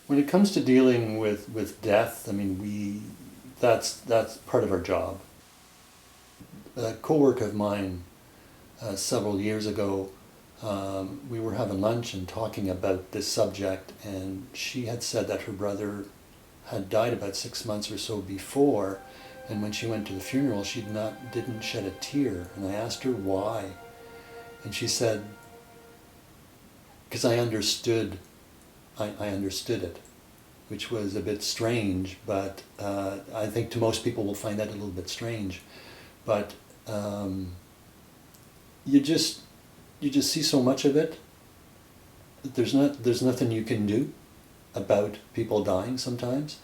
When it comes to dealing with death, I mean, that's part of our job. A co-worker of mine several years ago, we were having lunch and talking about this subject, and she had said that her brother had died about 6 months or so before, and when she went to the funeral, didn't shed a tear. And I asked her why, and she said, because I understood it, which was a bit strange, but I think to most people will find that a little bit strange. But you just see so much of it. There's nothing you can do about people dying sometimes.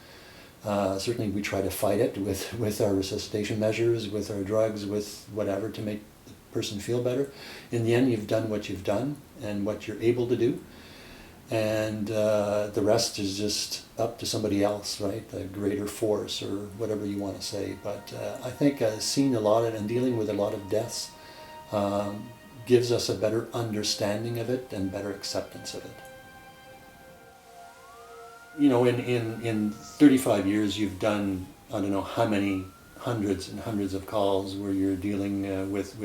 Certainly we try to fight it with our resuscitation measures, with our drugs, with whatever to make the person feel better. In the end, you've done what you've done and what you're able to do. And the rest is just up to somebody else, right? A greater force or whatever you want to say. But I think seeing a lot of and dealing with a lot of deaths gives us a better understanding of it and better acceptance of it. You know, in 35 years, you've done, I don't know how many hundreds and hundreds of calls where you're dealing with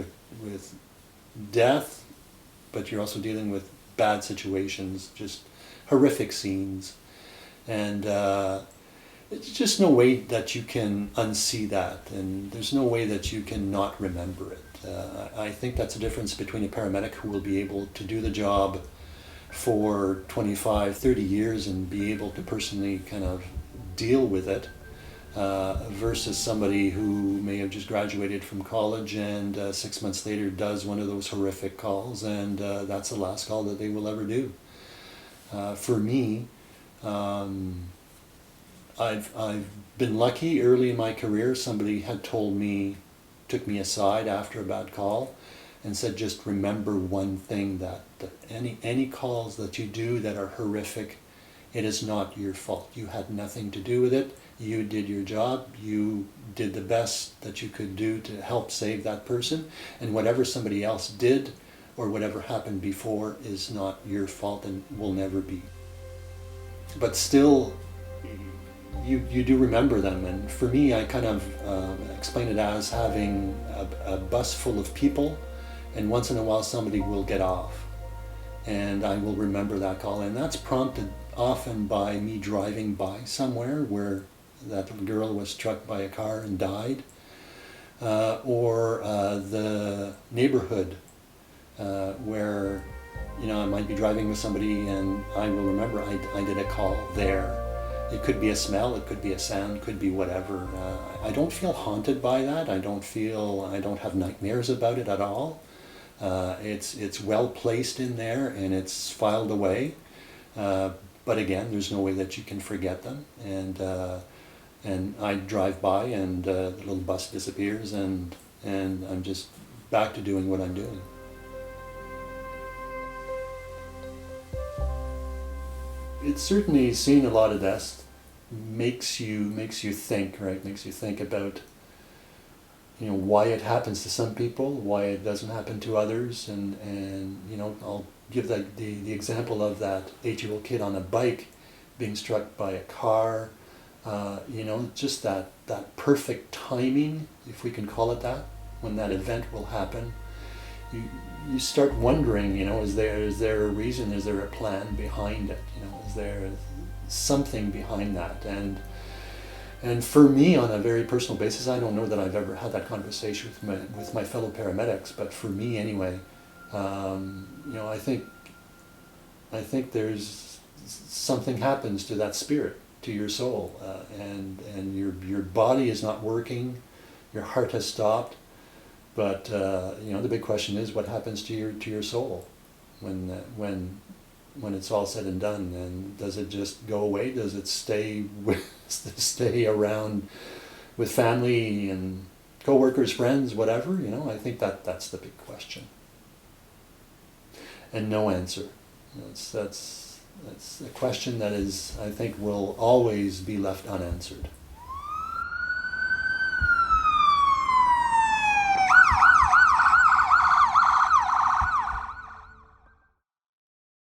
death, but you're also dealing with bad situations, just horrific scenes. And it's just no way that you can unsee that, and there's no way that you can not remember it. I think that's the difference between a paramedic who will be able to do the job for 25, 30 years and be able to personally kind of deal with it versus somebody who may have just graduated from college and 6 months later does one of those horrific calls, and that's the last call that they will ever do. For me, I've been lucky early in my career. Somebody had took me aside after a bad call and said, just remember one thing, that any calls that you do that are horrific, it is not your fault. You had nothing to do with it. You did your job. You did the best that you could do to help save that person. And whatever somebody else did or whatever happened before is not your fault and will never be. But still, you do remember them. And for me, I kind of explain it as having a bus full of people, and once in a while somebody will get off. And I will remember that call. And that's prompted often by me driving by somewhere where that little girl was struck by a car and died, or the neighborhood where, you know, I might be driving with somebody and I will remember I did a call there. It could be a smell, it could be a sound, could be whatever. I don't feel haunted by that. I don't have nightmares about it at all. It's well placed in there and it's filed away. But again, there's no way that you can forget them. And I drive by and the little bus disappears and I'm just back to doing what I'm doing. It's certainly seeing a lot of death makes you think, right? Makes you think about, you know, why it happens to some people, why it doesn't happen to others, and you know, I'll give the example of that 8-year-old kid on a bike being struck by a car. You know, just that perfect timing, if we can call it that, when that event will happen. You start wondering, you know, is there a reason? Is there a plan behind it? You know, is there something behind that? And for me, on a very personal basis, I don't know that I've ever had that conversation with my fellow paramedics, but for me anyway, you know, I think there's something happens to that spirit, to your soul, and your body is not working, your heart has stopped. But you know, the big question is, what happens to your soul when it's all said and done? And does it just go away? Does it stay around with family and co-workers, friends, whatever? You know, I think that's the big question. And no answer. That's a question that is, I think, will always be left unanswered.